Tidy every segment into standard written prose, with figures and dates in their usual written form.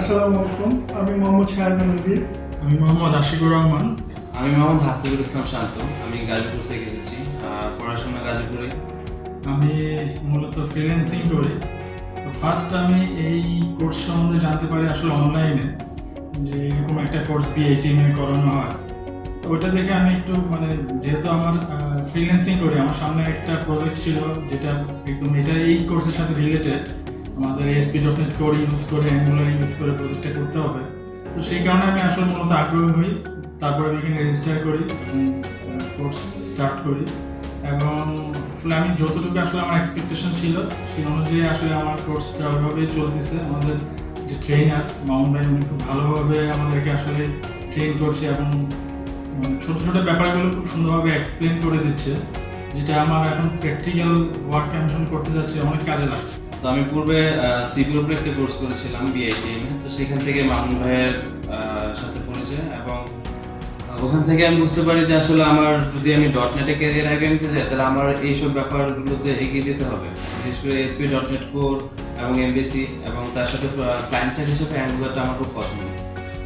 আসসালামু আলাইকুম। আমি মোহাম্মদ শাহাদান নদীর। আমি মোহাম্মদ আশিকুর রহমান। আমি মোহাম্মদ হাসিবুল ইসলাম শান্ত। আমি গাজীপুর থেকে এসেছি, পড়াশোনা গাজীপুরে। আমি মূলত ফ্রিল্যান্সিং করি। তো ফার্স্ট আমি এই কোর্স সম্বন্ধে জানতে পারি আসলে অনলাইনে, যে এরকম একটা কোর্স BITM করানো হয়। তো ওটা দেখে আমি একটু যেহেতু আমার ফ্রিল্যান্সিং করি, আমার সামনে একটা প্রজেক্ট ছিল যেটা একদম এই কোর্সের সাথে রিলেটেড। আমাদের ASP.NET কোড ইউজ করে, অ্যাঙ্গুলার ইউজ করে প্রজেক্টটা করতে হবে। তো সেই কারণে আমি আসলে মূলত আগ্রহী হই। তারপরে আমি এখানে রেজিস্টার করি, কোর্স স্টার্ট করি, এবং আসলে আমি যতটুকু আসলে আমার এক্সপেকটেশন ছিল সেই অনুযায়ী আসলে আমার কোর্সটা ওইভাবেই চলতেছে। আমাদের যে ট্রেনার মামুন ভাই, উনি খুব ভালোভাবে আমাদেরকে আসলে ট্রেন করছে এবং ছোটো ছোটো ব্যাপারগুলো খুব সুন্দরভাবে এক্সপ্লেন করে দিচ্ছে, যেটা আমার এখন প্র্যাকটিক্যাল ওয়ার্ক আমি যখন করতে যাচ্ছি অনেক কাজে লাগছে। তো আমি পূর্বে সিভিল উপরে একটা কোর্স করেছিলাম BITM। তো সেখান থেকে মামুন ভাইয়ের সাথে পরিচয়, এবং ওখান থেকে আমি বুঝতে পারি যে আসলে আমার যদি আমি .NET-এ ক্যারিয়ার আগে নিতে যাই, তাহলে আমার এইসব ব্যাপারগুলোতে এগিয়ে যেতে হবে। বিশেষ করে ASP.NET কোর এবং MVC, এবং তার সাথে ক্লায়েন্ট সাইড হিসেবে অ্যাঙ্গুলারটা আমার খুব পছন্দ।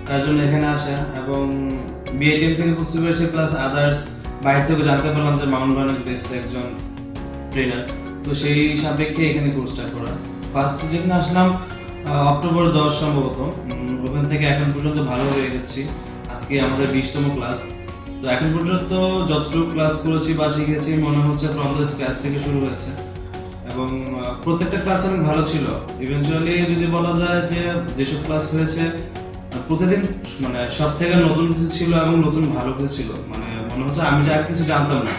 তার জন্য এখানে আসা, এবং BITM থেকে বুঝতে পেরেছি, প্লাস আদার্স বাইরে থেকে জানতে পারলাম যে মামুন ভাই অনেক বেস্ট একজন ট্রেনার। তো সেই সাপেক্ষে এখানে কোর্সটা করা। ফার্স্ট যেখানে আসলাম অক্টোবর 10 সম্ভবত। ওখান থেকে এখন পর্যন্ত ভালো হয়ে যাচ্ছি। আজকে আমাদের 20তম ক্লাস। তো এখন পর্যন্ত যতটুকু ক্লাস করেছি বা শিখেছি, মনে হচ্ছে ফ্রম দ্য স্ক্র্যাচ থেকে শুরু হয়েছে, এবং প্রত্যেকটা ক্লাস অনেক ভালো ছিল। ইভেনচুয়ালি যদি বলা যায় যে যেসব ক্লাস হয়েছে প্রতিদিন সব থেকে নতুন কিছু ছিল এবং নতুন ভালো কিছু ছিল। মনে হচ্ছে আমি যা কিছু জানতাম না,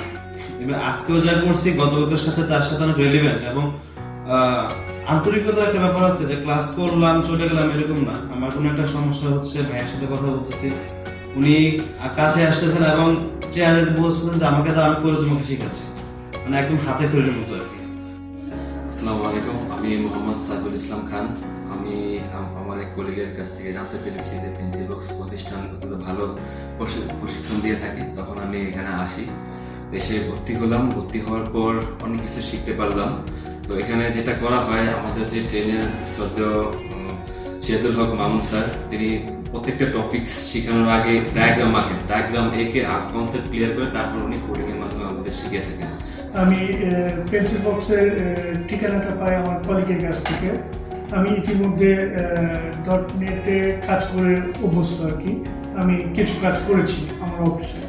এবার আজকেও যা করছি গতকালের সাথে তার সাথে অনেক রেলিভেন্ট, এবং আন্তরিকতার একটা ব্যাপার আছে যে ক্লাস করলাম চলে গেলাম এরকম না। আমার কোনো একটা সমস্যা হচ্ছে, ভাইয়ের সাথে কথা বলতেছি, উনি কাছে আসতেছেন এবং চেয়ারে বলছেন যে আমাকে দাও, আমি করে তোমাকে শেখাচ্ছি, একদম হাতে খড়ির মতো আর কি। আসসালামু আলাইকুম। আমি মোহাম্মদ সাইফুল ইসলাম খান। আমি আমার এক কলিগের কাছ থেকে জানতে পেরেছি যে পেন্সিলবক্স প্রতিষ্ঠান অত্যন্ত ভালো প্রশিক্ষণ দিয়ে থাকে। তখন আমি এখানে আসি, এসে ভর্তি হলাম। ভর্তি হওয়ার পর অনেক কিছু শিখতে পারলাম। তো এখানে যেটা করা হয়, আমাদের যে ট্রেনের শ্রদ্ধেয় সিরাজুল হক মামুন স্যার, তিনি প্রত্যেকটা টপিকস শেখানোর আগে ডায়াগ্রাম এঁকে কনসেপ্ট ক্লিয়ার করে তারপর উনি কোডিংয়ের মাধ্যমে আমাদের শিখিয়ে থাকেন। আমি পেন্সিলবক্সের ঠিকানাটা পাই আমার কলিগের কাছ থেকে। আমি ইতিমধ্যে .NET-এ কাজ করে অভ্যস্ত আর কি। আমি কিছু কাজ করেছি আমার অফিসে।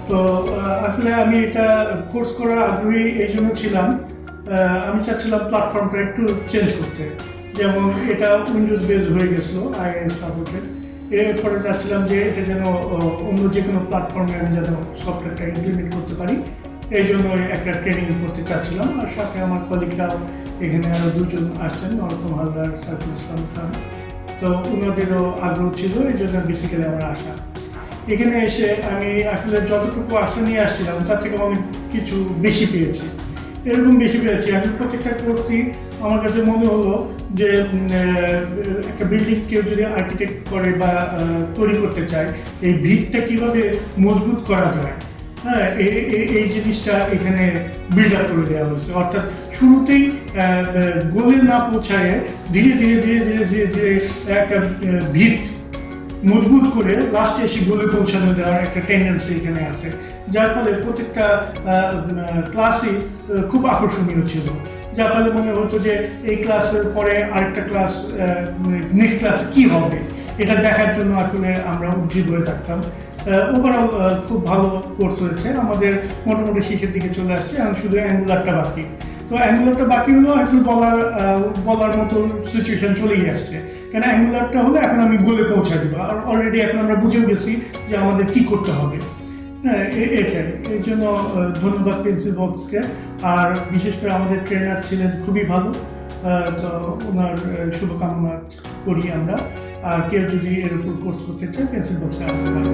তো আসলে আমি এটা কোর্স করার আগ্রহী এই জন্য ছিলাম, আমি চাচ্ছিলাম প্ল্যাটফর্মটা একটু চেঞ্জ করতে। যেমন এটা উইন্ডোজ বেস হয়ে গেছিলো, IIS সাপোর্টেড। এরপরে চাচ্ছিলাম যে এটা যেন অন্য যে কোনো প্ল্যাটফর্মে আমি যেন সফটওয়্যারটা ইমপ্লিমেন্ট করতে পারি। এই জন্য একটা ট্রেনিং করতে চাচ্ছিলাম। আর সাথে আমার কলিগরাও এখানে আরও দুজন আসছেন, নরতম হালদার, সাইফুল ইসলাম খান। তো ওনাদেরও আগ্রহ ছিল, এই জন্য বেসিক্যালি আমার আসা। এখানে এসে আমি আসলে যতটুকু আশা নিয়ে আসছিলাম তার থেকে অনেক কিছু বেশি পেয়েছি। এরকম বেশি পেয়েছি, আমি প্রত্যেকটা করছি। আমার কাছে মনে হলো যে একটা বিল্ডিং কেউ যদি আর্কিটেক্ট করে বা তৈরি করতে চায়, এই ভিতটা কীভাবে মজবুত করা যায়, হ্যাঁ, এই জিনিসটা এখানে বিল্ড আপ করে দেওয়া হয়েছে। অর্থাৎ শুরুতেই গোলে না পৌঁছায় ধীরে ধীরে ধীরে ধীরে ধীরে ধীরে একটা ভিত মজবুত করে লাস্টে এসে গোলে পৌঁছানো দেওয়ার একটা টেন্ডেন্সি এখানে আছে, যার ফলে প্রত্যেকটা ক্লাসই খুব আকর্ষণীয় ছিল। যার ফলে মনে হতো যে এই ক্লাসের পরে আরেকটা ক্লাস, নেক্সট ক্লাসে কী হবে এটা দেখার জন্য আসলে আমরা উজ্জীব হয়ে থাকতাম। ওভারঅল খুব ভালো কোর্স হয়েছে। আমাদের মোটামুটি শেষের দিকে চলে আসছে, এখন শুধু অ্যাঙ্গুলারটা বাকি। তো অ্যাঙ্গুলারটা বাকি হলেও এখন বলার মতো সিচুয়েশন চলেই আসছে, কেন অ্যাঙ্গুলারটা হলে এখন আমি গোলে পৌঁছা দেবো। আর অলরেডি এখন আমরা বুঝেও গেছি যে আমাদের কী করতে হবে। হ্যাঁ, এটাই। এই জন্য ধন্যবাদ পেন্সিলবক্সকে। আর বিশেষ করে আমাদের ট্রেনার ছিলেন খুবই ভালো, তো ওনার শুভকামনা করি আমরা। আর কেউ যদি এর উপর কোর্স করতে চায় পেন্সিলবক্সে আসতে পারে।